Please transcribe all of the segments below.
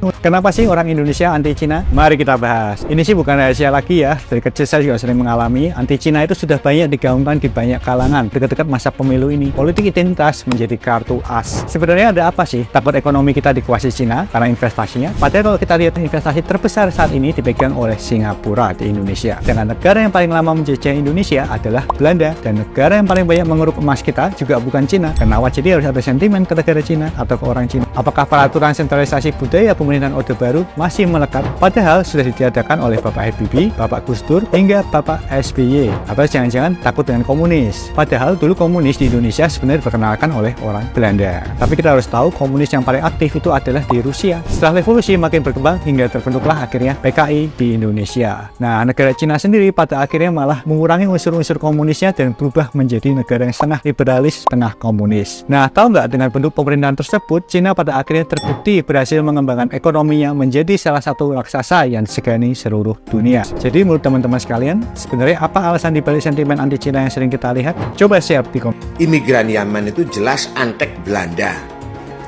Kenapa sih orang Indonesia anti Cina? Mari kita bahas. Ini sih bukan rahasia lagi ya. Dari kecil saya juga sering mengalami. Anti Cina itu sudah banyak digaungkan di banyak kalangan. Dekat-dekat masa pemilu ini, politik identitas menjadi kartu as. Sebenarnya ada apa sih? Takut ekonomi kita dikuasai Cina karena investasinya? Padahal kalau kita lihat investasi terbesar saat ini dipegang oleh Singapura di Indonesia. Dengan negara yang paling lama menjajah Indonesia adalah Belanda. Dan negara yang paling banyak mengeruk emas kita juga bukan Cina. Kenapa jadi harus ada sentimen ke negara Cina atau ke orang Cina? Apakah peraturan sentralisasi budaya pemerintahan Orde Baru masih melekat, padahal sudah ditiadakan oleh Bapak Habibie, Bapak Gus Dur, hingga Bapak SBY? Atau jangan-jangan takut dengan komunis? Padahal dulu komunis di Indonesia sebenarnya diperkenalkan oleh orang Belanda. Tapi kita harus tahu komunis yang paling aktif itu adalah di Rusia. Setelah revolusi makin berkembang hingga terbentuklah akhirnya PKI di Indonesia. Nah, negara Cina sendiri pada akhirnya malah mengurangi unsur-unsur komunisnya dan berubah menjadi negara yang setengah liberalis, setengah komunis. Nah, tahu nggak, dengan bentuk pemerintahan tersebut, Cina pada akhirnya terbukti berhasil mengembangkan ekonominya menjadi salah satu raksasa yang disegani seluruh dunia. Jadi menurut teman-teman sekalian, sebenarnya apa alasan dibalik sentimen anti Cina yang sering kita lihat? Coba share di komen. Imigran Yaman itu jelas antek Belanda,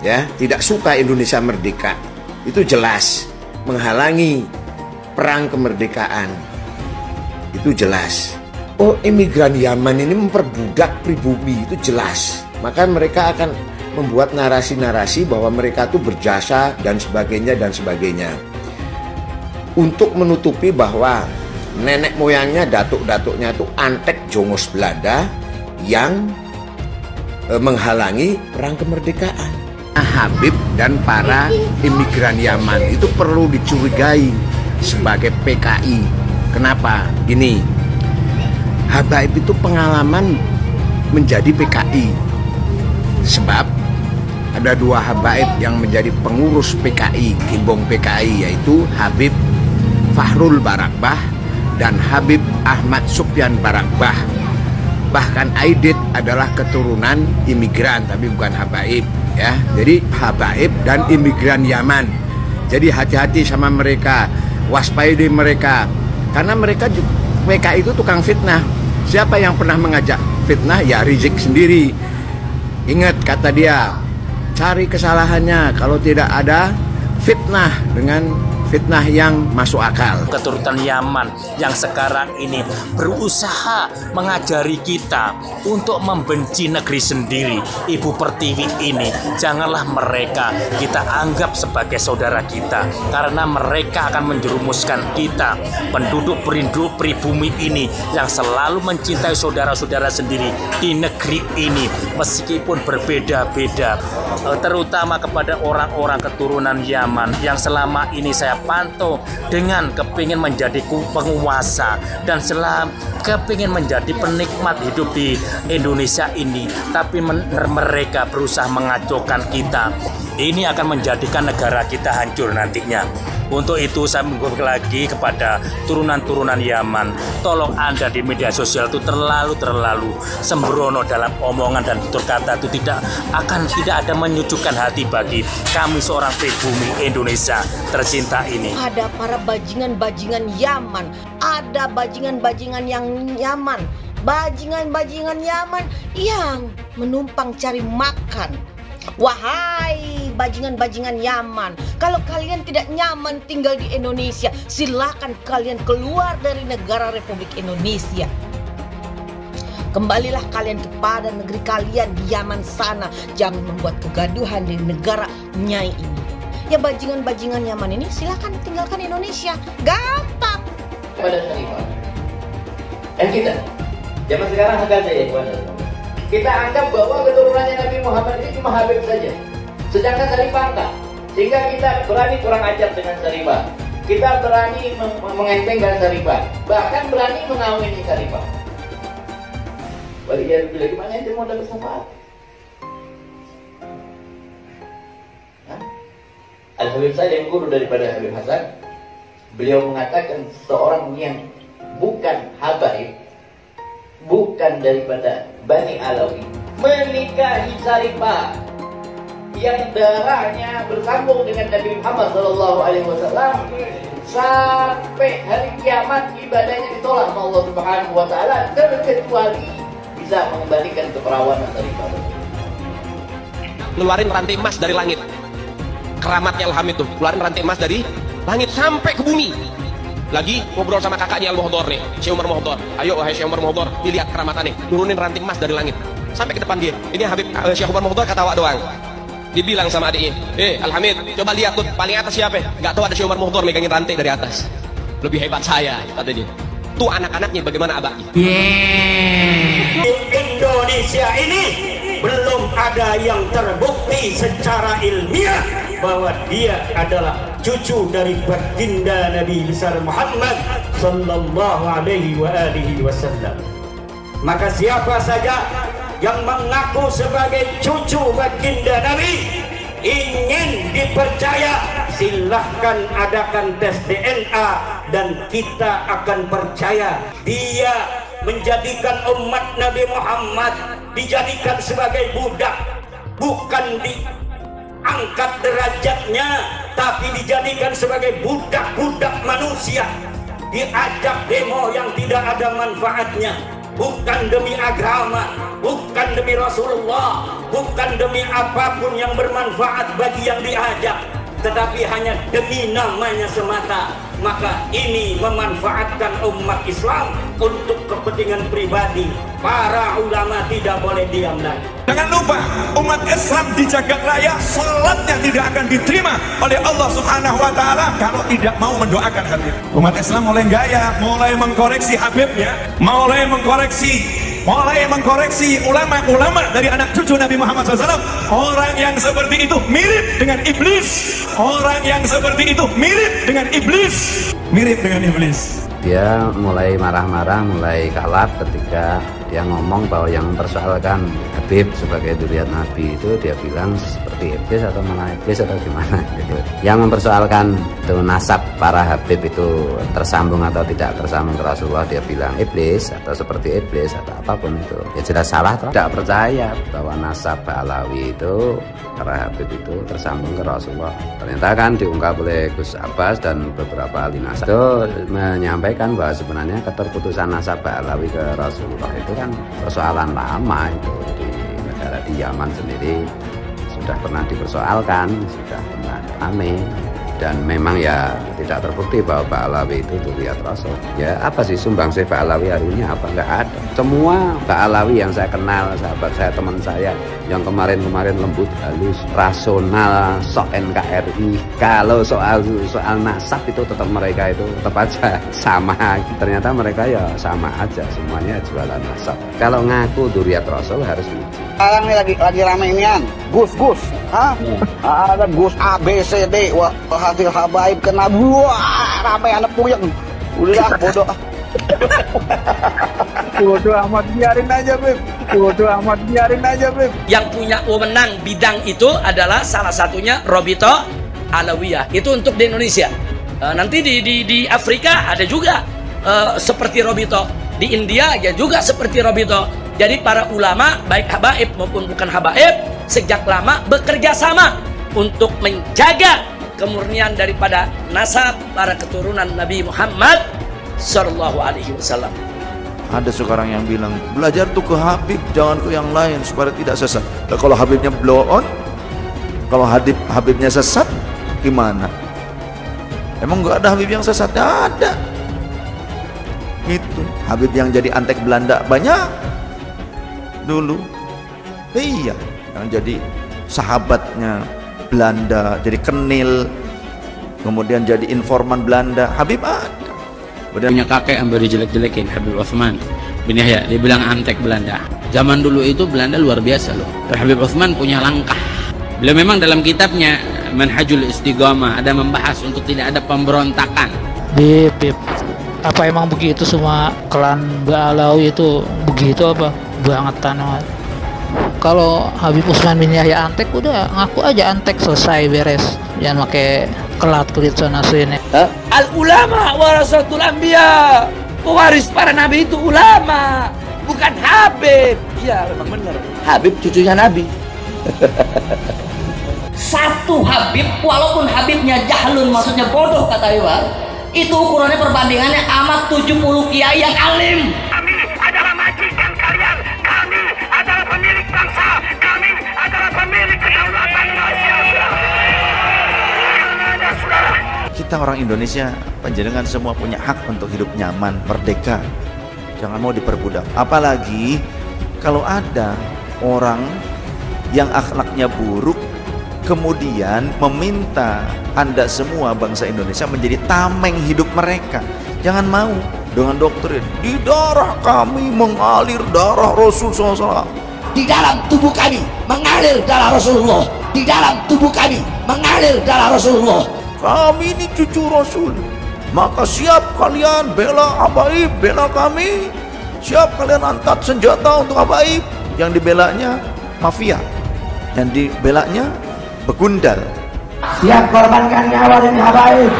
ya, tidak suka Indonesia merdeka, itu jelas, menghalangi perang kemerdekaan, itu jelas. Oh, imigran Yaman ini memperbudak pribumi, itu jelas. Maka mereka akan membuat narasi-narasi bahwa mereka tuh berjasa dan sebagainya untuk menutupi bahwa nenek moyangnya, datuk-datuknya itu antek jongos Belanda yang menghalangi perang kemerdekaan. Habib dan para imigran Yaman itu perlu dicurigai sebagai PKI. Kenapa? Gini, Habib itu pengalaman menjadi PKI, sebab ada dua habaib yang menjadi pengurus PKI, Gimbong PKI, yaitu Habib Fahrul Barakbah dan Habib Ahmad Sufyan Barakbah. Bahkan Aidit adalah keturunan imigran, tapi bukan habaib, ya. Jadi habaib dan imigran Yaman. Jadi hati-hati sama mereka, waspadai mereka, karena mereka juga, PKI itu tukang fitnah. Siapa yang pernah mengajak fitnah? Ya Rizik sendiri. Ingat kata dia, cari kesalahannya kalau tidak ada fitnah dengan fitnah yang masuk akal. Keturunan Yaman yang sekarang ini berusaha mengajari kita untuk membenci negeri sendiri, Ibu Pertiwi ini. Janganlah mereka kita anggap sebagai saudara kita, karena mereka akan menjerumuskan kita, penduduk pribumi ini yang selalu mencintai saudara-saudara sendiri di negeri ini, meskipun berbeda-beda, terutama kepada orang-orang keturunan Yaman yang selama ini saya pantau dengan kepingin menjadi penguasa dan kepingin menjadi penikmat hidup di Indonesia ini, tapi mereka berusaha mengacaukan kita. Ini akan menjadikan negara kita hancur nantinya. Untuk itu saya mengutuk lagi kepada turunan-turunan Yaman, tolong Anda di media sosial itu terlalu sembrono dalam omongan dan tutur kata, itu tidak ada menyejukkan hati bagi kami seorang pribumi Indonesia tercinta ini. Ada para bajingan-bajingan Yaman, ada bajingan-bajingan yang Yaman, bajingan-bajingan Yaman yang menumpang cari makan. Wahai bajingan-bajingan Yaman, kalau kalian tidak nyaman tinggal di Indonesia, silakan kalian keluar dari negara Republik Indonesia. Kembalilah kalian kepada negeri kalian di Yaman sana. Jangan membuat kegaduhan di negara Nyai ini. Ya, bajingan-bajingan Yaman ini silakan tinggalkan Indonesia. Gampang. Pada Syarifah. Kita zaman sekarang agak saja kita anggap bahwa keturunannya Nabi Muhammad ini cuma Habib saja, sedangkan Syarifah enggak. Sehingga kita berani kurang ajar dengan Syarifah, kita berani mengentengkan Syarifah, bahkan berani mengawini Syarifah. Balik bila gimana itu mau dapat syafaat? Al-Habib saya yang guru daripada Habib Hasan, beliau mengatakan seorang yang bukan habaib, bukan daripada Bani Alawi, menikahi Syarifah yang darahnya bersambung dengan Nabi Muhammad SAW, sampai hari kiamat ibadahnya ditolak oleh Allah Subhanahu wa taala, terkecuali bisa mengembalikan keperawanan Syarifah. Ngeluarin rantai emas dari langit, keramatnya Al-Hamid tuh, keluarin rantai emas dari langit sampai ke bumi. Lagi ngobrol sama kakaknya Al-Muhdhar nih, Syekh Umar Muhdhar. Ayo wahai Syekh Umar Muhdhar, dilihat keramatannya, turunin ranting emas dari langit sampai ke depan dia. Ini Habib Syekh Umar Muhdhar ketawa doang. Dibilang sama adiknya, Al-Hamid, coba lihat tuh paling atas siapa? Gak tahu ada Syekh Umar Muhdhar megangin rantai dari atas. Lebih hebat saya, kata dia. Tuh anak-anaknya bagaimana abahnya? Di Indonesia ini belum ada yang terbukti secara ilmiah bahwa dia adalah cucu dari baginda Nabi besar Muhammad sallallahu alaihi wasallam. Maka siapa saja yang mengaku sebagai cucu baginda Nabi ingin dipercaya, silahkan adakan tes DNA dan kita akan percaya dia menjadikan umat Nabi Muhammad dijadikan sebagai budak, bukan diangkat derajatnya, tapi dijadikan sebagai budak-budak manusia, diajak demo yang tidak ada manfaatnya, bukan demi agama, bukan demi Rasulullah, bukan demi apapun yang bermanfaat bagi yang diajak, tetapi hanya demi namanya semata. Maka ini memanfaatkan umat Islam untuk kepentingan pribadi. Para ulama tidak boleh diam lagi. Jangan lupa, umat Islam di jagat raya salatnya tidak akan diterima oleh Allah Subhanahu wa taala kalau tidak mau mendoakan Habib. Umat Islam mulai gaya, mulai mengkoreksi Habibnya, mulai mengkoreksi ulama-ulama dari anak cucu Nabi Muhammad SAW. Orang yang seperti itu mirip dengan iblis. Orang yang seperti itu mirip dengan iblis. Mirip dengan iblis. Dia mulai marah-marah, mulai kalap ketika dia ngomong bahwa yang mempersoalkan Habib sebagai dzurriyyat Nabi itu dia bilang seperti iblis atau malah iblis atau gimana gitu. Yang mempersoalkan itu nasab para Habib itu tersambung atau tidak tersambung ke Rasulullah, dia bilang iblis atau seperti iblis atau apapun itu. Ya jelas salah toh. Tidak percaya bahwa nasab Alawi itu para Habib itu tersambung ke Rasulullah. Ternyata kan diungkap oleh Gus Abbas dan beberapa ahli nasab itu menyampaikan bahwa sebenarnya keterputusan nasab Alawi ke Rasulullah itu kan persoalan lama itu di negara di Yaman sendiri sudah pernah dipersoalkan, sudah pernah ramai, dan memang ya tidak terbukti bahwa Pak Alawi itu dzurriyyat Rasul. Ya apa sih sumbangsih Pak Alawi hari ini? Apa nggak ada? Semua Pak Alawi yang saya kenal, sahabat saya, teman saya yang kemarin lembut, halus, rasional, sok NKRI. Kalau soal nasab itu tetap mereka itu tetap aja sama. Ternyata mereka ya sama aja, semuanya jualan nasab. Kalau ngaku dzurriyyat Rasul harus diuji. Sekarang ini lagi rame ini kan, Gus, ada Gus A, B, C, D, wah hasil habaib kena buah, rame anak puyeng, udah bodoh. Bodoh amat, biarin aja Beb. Yang punya wewenang bidang itu adalah salah satunya Robito Alawiyah, itu untuk di Indonesia. Nanti di Afrika ada juga seperti Robito, di India ya juga seperti Robito. Jadi para ulama baik habaib maupun bukan habaib sejak lama bekerja sama untuk menjaga kemurnian daripada nasab para keturunan Nabi Muhammad Sallallahu Alaihi Wasallam. Ada sekarang yang bilang belajar tuh ke Habib, jangan ke yang lain supaya tidak sesat. Nah, kalau Habibnya blow on, kalau Habibnya sesat gimana? Emang nggak ada Habib yang sesat? Ada. Itu Habib yang jadi antek Belanda banyak dulu. Iya, yang jadi sahabatnya Belanda, jadi kenil, kemudian jadi informan Belanda. Habib ada. Punya kakek yang baru jelek-jelekin, Habib Utsman bin Yahya, dia bilang antek Belanda. Zaman dulu itu Belanda luar biasa loh. Habib Utsman punya langkah. Beliau memang dalam kitabnya Manhajul Istiqamah ada membahas untuk tidak ada pemberontakan. Bib, apa emang begitu semua klan Ba'alawi itu begitu apa? Bangetan amat. Kalau Habib Utsman bin Yahya antek, udah ngaku aja antek, selesai, beres. Jangan pakai kelat-kelit sana sini. Al ulama warasatul anbiya, pewaris para nabi itu ulama, bukan Habib. Iya memang benar, Habib cucunya Nabi. Satu Habib, walaupun Habibnya jahlun, maksudnya bodoh kata Iwan, itu ukurannya perbandingannya amat 70 kiai yang alim. Kami adalah majikan kalian, kami adalah pemilik bangsa, kami adalah pemilik kedaulatan nasional. Kita orang Indonesia, panjenengan semua punya hak untuk hidup nyaman, merdeka. Jangan mau diperbudak. Apalagi kalau ada orang yang akhlaknya buruk kemudian meminta Anda semua bangsa Indonesia menjadi tameng hidup mereka. Jangan mau dengan doktrin di darah kami mengalir darah Rasul SAW. Di dalam tubuh kami mengalir darah Rasulullah. Di dalam tubuh kami mengalir darah Rasulullah. Kami ini cucu Rasul. Maka siap kalian bela Habaib, bela kami. Siap kalian angkat senjata untuk Habaib. Yang dibelanya mafia, yang dibelanya begundal. Siap korbankan nyawa demi Habaib.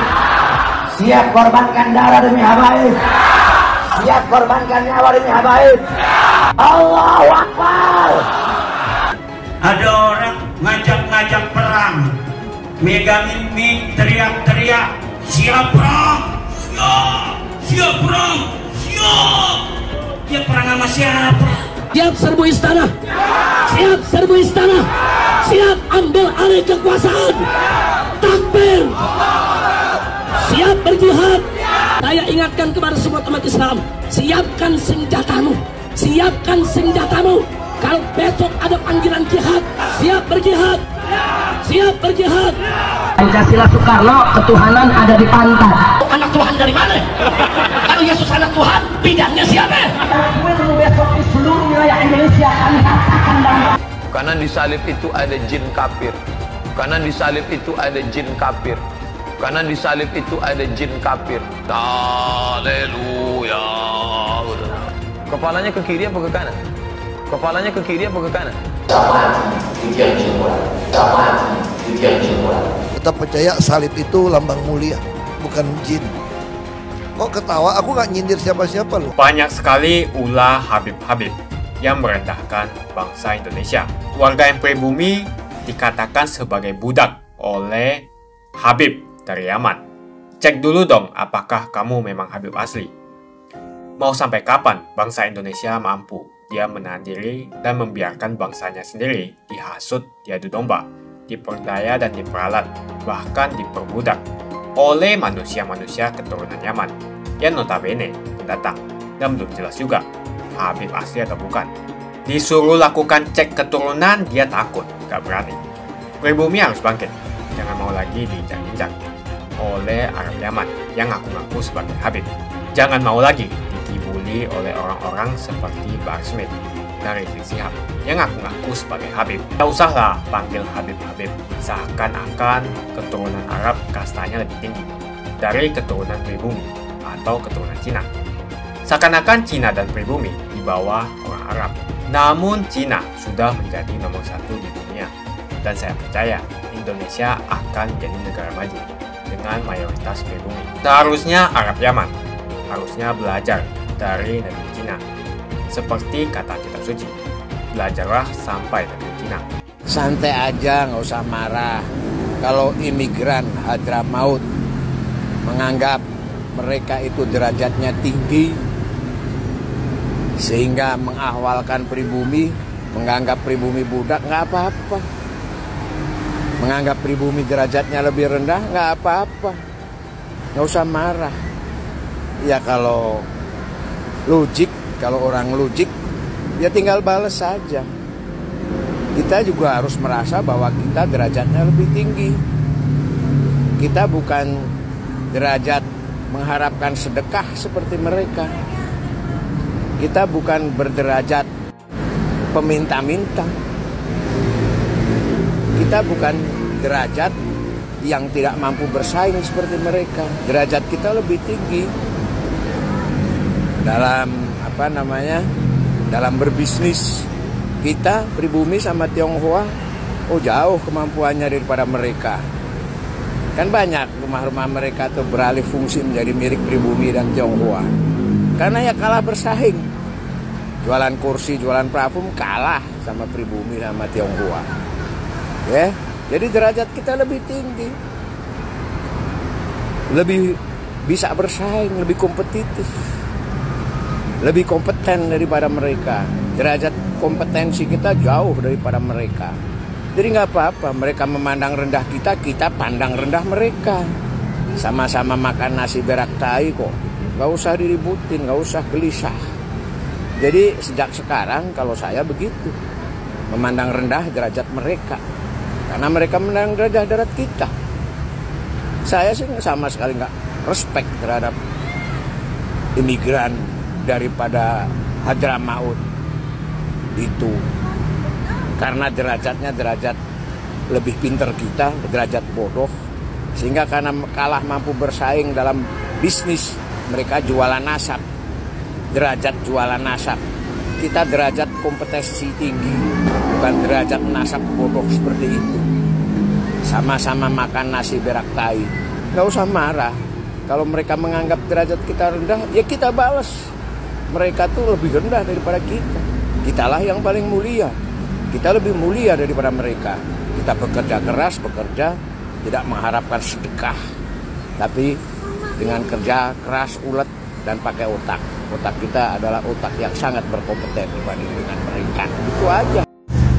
Siap korbankan darah demi Habaib. Siap korbankan nyawa demi Habaib. Allahu Akbar. Ada orang ngajak-ngajak perang, megangin mic, teriak-teriak, siap perang, siap perang, siap. Dia perang sama siapa? Siap serbu istana, siap serbu istana, siap ambil alih kekuasaan. Takbir, siap berjihad. Saya ingatkan kepada semua umat Islam, siapkan senjatamu, siapkan senjatamu. Kalau besok ada panggilan jihad, siap berjihad, siap berjihad. Pancasila Soekarno, ketuhanan ada di pantat. Anak Tuhan dari mana? Kalau Yesus anak Tuhan, bidangnya siapa? Besok di seluruh wilayah Indonesia kami katakan dalam. Karena di salib itu ada jin kafir. Karena di salib itu ada jin kafir. Karena di salib itu ada jin kafir. Haleluya. Kepalanya ke kiri apa ke kanan? Kepalanya ke kiri apa ke kanan? Kita percaya salib itu lambang mulia, bukan jin. Kok ketawa? Aku nggak nyindir siapa-siapa loh. Banyak sekali ulah Habib-Habib yang merendahkan bangsa Indonesia. Warga yang pribumi dikatakan sebagai budak oleh Habib dari Yaman. Cek dulu dong apakah kamu memang Habib asli. Mau sampai kapan bangsa Indonesia mampu dia menahan diri dan membiarkan bangsanya sendiri dihasut, diadu domba, diperdaya dan diperalat, bahkan diperbudak oleh manusia-manusia keturunan Yaman yang notabene pendatang dan belum jelas juga Habib asli atau bukan. Disuruh lakukan cek keturunan, dia takut, gak berani. Pribumi harus bangkit, jangan mau lagi diinjak-injak oleh Arab Yaman yang ngaku-ngaku sebagai Habib. Jangan mau lagi dikibuli oleh orang-orang seperti Bahar Smith dari Rizik Syihab yang ngaku-ngaku sebagai Habib. Tak usahlah panggil Habib-Habib, seakan-akan keturunan Arab kastanya lebih tinggi dari keturunan pribumi atau keturunan Cina. Seakan-akan Cina dan pribumi di bawah orang Arab. Namun Cina sudah menjadi nomor 1 di dunia. Dan saya percaya Indonesia akan menjadi negara maju dengan mayoritas pribumi. Seharusnya Arab Yaman harusnya belajar dari negeri Cina. Seperti kata kitab suci, belajarlah sampai negeri Cina. Santai aja, nggak usah marah. Kalau imigran Hadramaut menganggap mereka itu derajatnya tinggi, sehingga mengahwalkan pribumi, menganggap pribumi budak, nggak apa-apa. Menganggap pribumi derajatnya lebih rendah, nggak apa-apa. Nggak usah marah. Ya kalau logik, kalau orang logik, ya tinggal balas saja. Kita juga harus merasa bahwa kita derajatnya lebih tinggi. Kita bukan derajat mengharapkan sedekah seperti mereka. Kita bukan berderajat peminta-minta. Kita bukan derajat yang tidak mampu bersaing seperti mereka. Derajat kita lebih tinggi dalam dalam berbisnis. Kita pribumi sama Tionghoa jauh kemampuannya daripada mereka. Kan banyak rumah-rumah mereka tuh beralih fungsi menjadi milik pribumi dan Tionghoa. Karena ya kalah bersaing. Jualan kursi, jualan parfum kalah sama pribumi sama Tionghoa. Ya, jadi derajat kita lebih tinggi. Lebih bisa bersaing, lebih kompetitif. Lebih kompeten daripada mereka. Derajat kompetensi kita jauh daripada mereka. Jadi nggak apa-apa, mereka memandang rendah kita, kita pandang rendah mereka. Sama-sama makan nasi berak tai kok. Nggak usah diributin, nggak usah gelisah. Jadi sejak sekarang kalau saya begitu, memandang rendah derajat mereka, karena mereka memandang derajat derajat kita. Saya sih sama sekali nggak respect terhadap imigran daripada Hadramaut itu, karena derajatnya derajat lebih pinter kita, derajat bodoh, sehingga karena kalah mampu bersaing dalam bisnis, mereka jualan nasab, derajat jualan nasab. Kita derajat kompetensi tinggi, bukan derajat nasab bodoh seperti itu. Sama-sama makan nasi berak tai, nggak usah marah. Kalau mereka menganggap derajat kita rendah, ya kita balas. Mereka tuh lebih rendah daripada kita. Kitalah yang paling mulia. Kita lebih mulia daripada mereka. Kita bekerja keras, bekerja tidak mengharapkan sedekah, tapi dengan kerja keras, ulet, dan pakai otak. Otak kita adalah otak yang sangat berkompeten dibanding dengan mereka. Itu aja.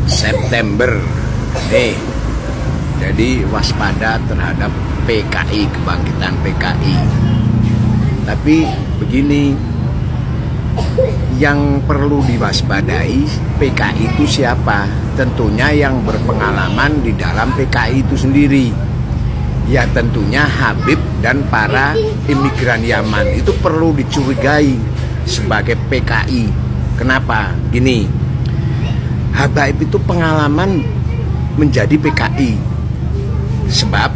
September nih, jadi waspada terhadap PKI, kebangkitan PKI. Tapi begini, yang perlu diwaspadai PKI itu siapa? Tentunya yang berpengalaman di dalam PKI itu sendiri. Ya tentunya Habib dan para imigran Yaman itu perlu dicurigai sebagai PKI. Kenapa? Gini, Habib itu pengalaman menjadi PKI. Sebab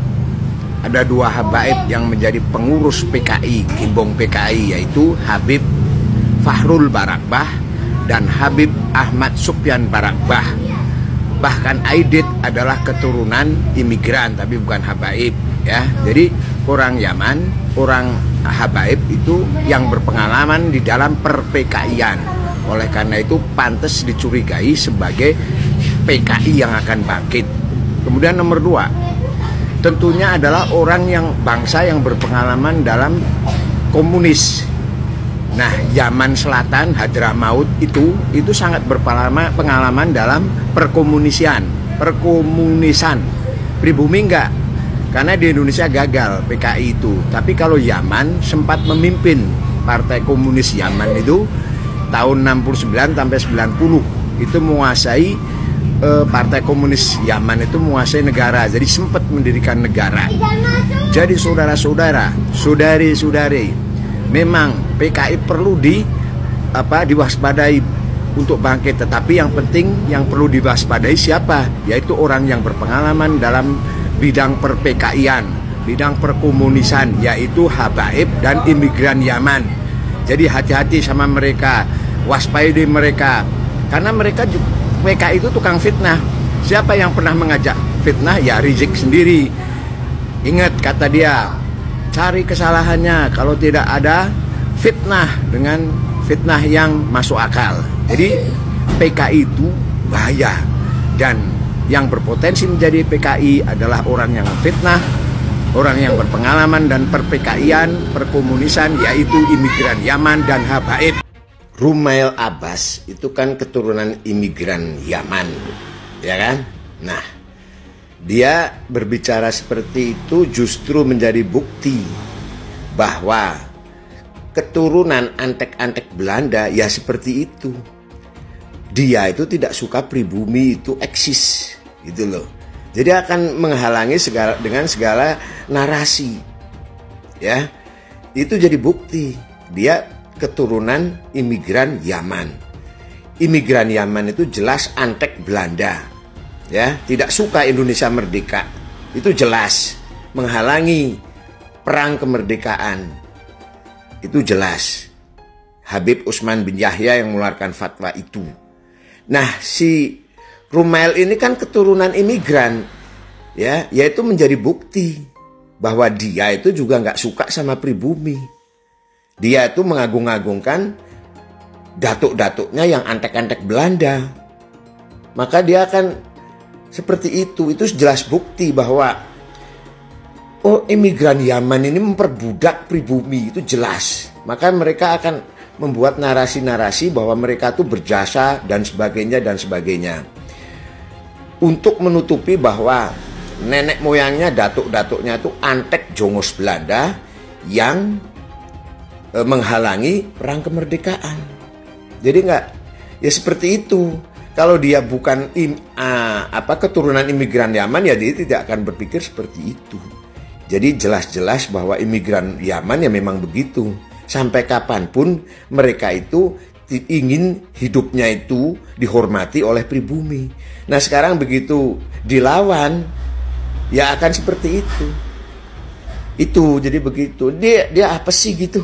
ada dua Habaib yang menjadi pengurus PKI, Gimbong PKI, yaitu Habib Fahrul Barakbah dan Habib Ahmad Sufyan Barakbah. Bahkan Aidit adalah keturunan imigran tapi bukan Habaib, ya. Jadi orang Yaman, orang Habaib itu yang berpengalaman di dalam per-PKI-an. Oleh karena itu pantas dicurigai sebagai PKI yang akan bangkit. Kemudian nomor dua, tentunya adalah orang yang bangsa yang berpengalaman dalam komunis. Nah, Yaman Selatan, Hadramaut itu sangat berpengalaman dalam perkomunisan. Pribumi enggak, karena di Indonesia gagal PKI itu. Tapi kalau Yaman sempat memimpin Partai Komunis Yaman itu tahun 69 sampai 90 itu menguasai Partai Komunis Yaman itu menguasai negara, jadi sempat mendirikan negara. Jadi saudara-saudara, saudari-saudari, memang PKI perlu diwaspadai untuk bangkit, tetapi yang penting yang perlu diwaspadai siapa? Yaitu orang yang berpengalaman dalam bidang per-PKI-an, bidang perkomunisan, yaitu Habaib dan imigran Yaman. Jadi hati-hati sama mereka, waspadai mereka, karena mereka PKI itu tukang fitnah. Siapa yang pernah mengajak fitnah? Ya Rizik sendiri. Ingat kata dia, cari kesalahannya kalau tidak ada fitnah dengan fitnah yang masuk akal. Jadi PKI itu bahaya, dan yang berpotensi menjadi PKI adalah orang yang fitnah, orang yang berpengalaman dan per-PKI-an, perkomunisan, yaitu imigran Yaman dan Habaib. Rumail Abbas itu kan keturunan imigran Yaman, ya kan? Nah, dia berbicara seperti itu justru menjadi bukti bahwa keturunan antek-antek Belanda ya seperti itu. Dia itu tidak suka pribumi itu eksis, gitu loh. Jadi akan menghalangi dengan segala narasi, ya. Itu jadi bukti dia keturunan imigran Yaman. Imigran Yaman itu jelas antek Belanda, ya. Tidak suka Indonesia merdeka, itu jelas menghalangi perang kemerdekaan. Itu jelas. Habib Utsman bin Yahya yang mengeluarkan fatwa itu. Nah, si Rumail ini kan keturunan imigran, ya, yaitu menjadi bukti bahwa dia itu juga nggak suka sama pribumi. Dia itu mengagung-agungkan datuk-datuknya yang antek-antek Belanda. Maka dia akan seperti itu. Itu jelas bukti bahwa imigran Yaman ini memperbudak pribumi, itu jelas. Maka mereka akan membuat narasi-narasi bahwa mereka itu berjasa dan sebagainya dan sebagainya. Untuk menutupi bahwa nenek moyangnya, datuk-datuknya itu Antek Jongos Belanda yang menghalangi perang kemerdekaan. Jadi enggak, ya seperti itu. Kalau dia bukan keturunan imigran Yaman, ya dia tidak akan berpikir seperti itu. Jadi jelas-jelas bahwa imigran Yaman ya memang begitu. Sampai kapanpun mereka itu ingin hidupnya itu dihormati oleh pribumi. Nah sekarang begitu dilawan, ya akan seperti itu. Itu jadi begitu. Dia apa sih gitu?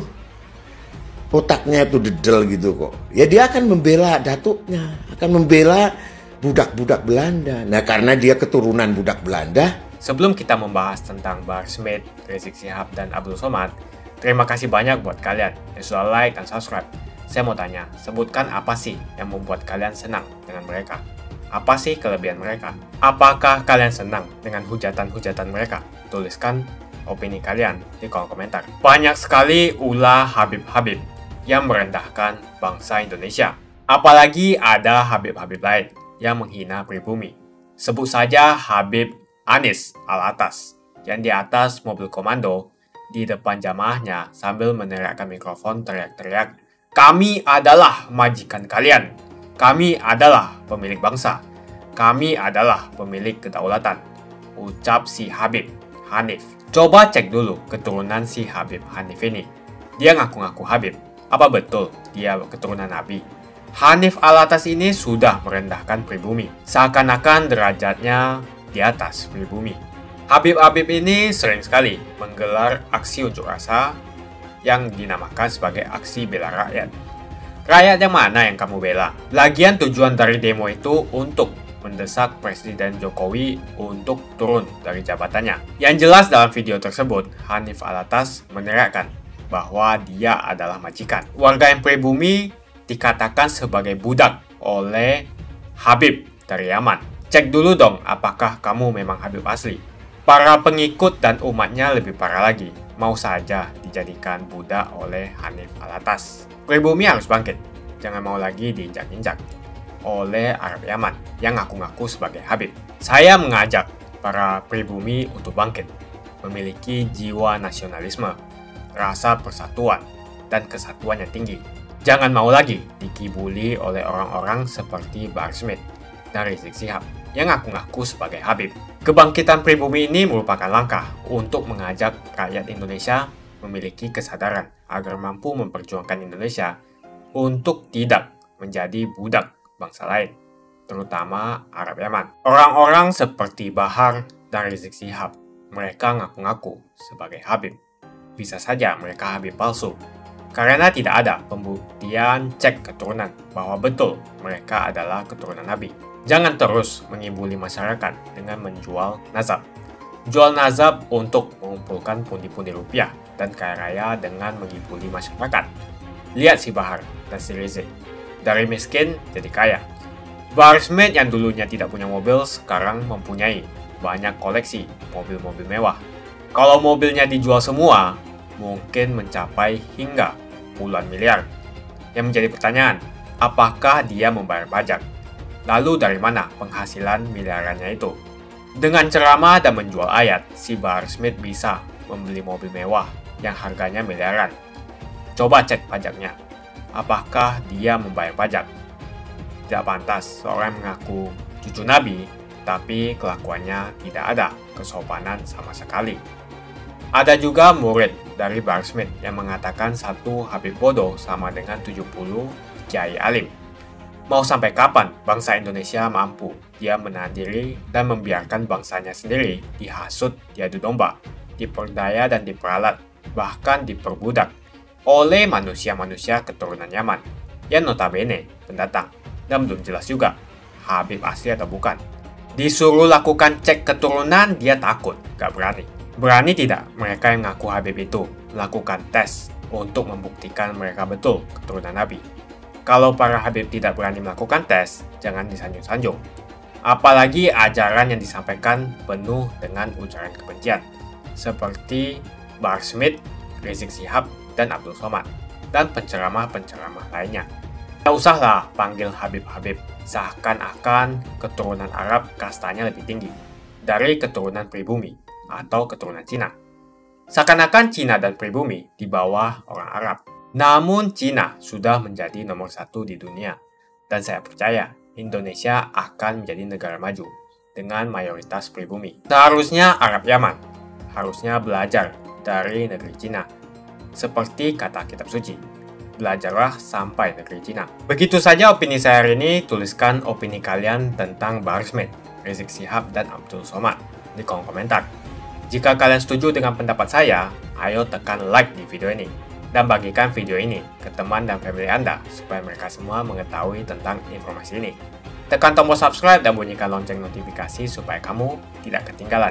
Otaknya itu dedel gitu kok. Ya dia akan membela datuknya, akan membela budak-budak Belanda. Nah karena dia keturunan budak Belanda. Sebelum kita membahas tentang Bahar Smith, Rizik Syihab, dan Abdul Somad, terima kasih banyak buat kalian yang sudah like dan subscribe. Saya mau tanya, sebutkan apa sih yang membuat kalian senang dengan mereka? Apa sih kelebihan mereka? Apakah kalian senang dengan hujatan-hujatan mereka? Tuliskan opini kalian di kolom komentar. Banyak sekali ulah Habib-Habib yang merendahkan bangsa Indonesia. Apalagi ada Habib-Habib lain yang menghina pribumi. Sebut saja Habib Anies Alatas yang di atas mobil komando di depan jamaahnya sambil meneriakkan mikrofon teriak-teriak, "Kami adalah majikan kalian. Kami adalah pemilik bangsa. Kami adalah pemilik kedaulatan." Ucap si Habib Hanif. Coba cek dulu keturunan si Habib Hanif ini. Dia ngaku-ngaku Habib. Apa betul dia keturunan Nabi? Hanif Alatas ini sudah merendahkan pribumi, seakan-akan derajatnya di atas pribumi. Habib-Habib ini sering sekali menggelar aksi unjuk rasa yang dinamakan sebagai aksi bela rakyat. Rakyat yang mana yang kamu bela? Lagian tujuan dari demo itu untuk mendesak Presiden Jokowi untuk turun dari jabatannya. Yang jelas dalam video tersebut, Hanif Alatas meneriakkan bahwa dia adalah majikan. Warga yang pribumi dikatakan sebagai budak oleh Habib dari Yaman. Cek dulu dong apakah kamu memang Habib asli. Para pengikut dan umatnya lebih parah lagi, mau saja dijadikan budak oleh Hanif Alatas. Pribumi harus bangkit, jangan mau lagi diinjak-injak oleh Arab Yaman yang ngaku-ngaku sebagai Habib. Saya mengajak para pribumi untuk bangkit, memiliki jiwa nasionalisme, rasa persatuan, dan kesatuan yang tinggi. Jangan mau lagi dikibuli oleh orang-orang seperti Bahar Smith dan Rizik Syihab yang ngaku-ngaku sebagai Habib. Kebangkitan pribumi ini merupakan langkah untuk mengajak rakyat Indonesia memiliki kesadaran agar mampu memperjuangkan Indonesia untuk tidak menjadi budak bangsa lain, terutama Arab Yaman. Orang-orang seperti Bahar dan Rizik Syihab, mereka ngaku-ngaku sebagai Habib. Bisa saja mereka Habib palsu, karena tidak ada pembuktian cek keturunan bahwa betul mereka adalah keturunan Nabi. Jangan terus mengibuli masyarakat dengan menjual nazab. Jual nazab untuk mengumpulkan pundi-pundi rupiah dan kaya raya dengan mengibuli masyarakat. Lihat si Bahar dan si Rizik. Dari miskin jadi kaya. Bahar Smith yang dulunya tidak punya mobil sekarang mempunyai banyak koleksi mobil-mobil mewah. Kalau mobilnya dijual semua, mungkin mencapai hingga puluhan miliar. Yang menjadi pertanyaan, apakah dia membayar pajak? Lalu dari mana penghasilan miliarannya itu? Dengan ceramah dan menjual ayat, si Bahar Smith bisa membeli mobil mewah yang harganya miliaran. Coba cek pajaknya. Apakah dia membayar pajak? Tidak pantas seorang mengaku cucu Nabi, tapi kelakuannya tidak ada kesopanan sama sekali. Ada juga murid dari Bahar Smith yang mengatakan satu Habib bodoh sama dengan 70 kiai alim. Mau sampai kapan bangsa Indonesia mampu dia menahan diri dan membiarkan bangsanya sendiri dihasut, diadu domba, diperdaya dan diperalat, bahkan diperbudak oleh manusia-manusia keturunan Yaman yang notabene pendatang dan belum jelas juga Habib asli atau bukan. Disuruh lakukan cek keturunan, dia takut, gak berani. Berani tidak mereka yang ngaku Habib itu lakukan tes untuk membuktikan mereka betul keturunan Nabi? Kalau para Habib tidak berani melakukan tes, jangan disanjung-sanjung. Apalagi ajaran yang disampaikan penuh dengan ujaran kebencian, seperti Bahar Smith, Rizik Syihab, dan Abdul Somad, dan penceramah-penceramah lainnya. Tak usahlah panggil Habib-Habib, seakan-akan keturunan Arab kastanya lebih tinggi. dari keturunan pribumi atau keturunan Cina. Seakan-akan Cina dan pribumi di bawah orang Arab. Namun Cina sudah menjadi nomor 1 di dunia. Dan saya percaya Indonesia akan menjadi negara maju dengan mayoritas pribumi. Seharusnya Arab Yaman harusnya belajar dari negeri Cina. Seperti kata kitab suci, belajarlah sampai negeri Cina. Begitu saja opini saya hari ini. Tuliskan opini kalian tentang Bahar Smith, Rizik Syihab, dan Abdul Somad di kolom komentar. Jika kalian setuju dengan pendapat saya, ayo tekan like di video ini. Dan bagikan video ini ke teman dan family Anda, supaya mereka semua mengetahui tentang informasi ini. Tekan tombol subscribe dan bunyikan lonceng notifikasi supaya kamu tidak ketinggalan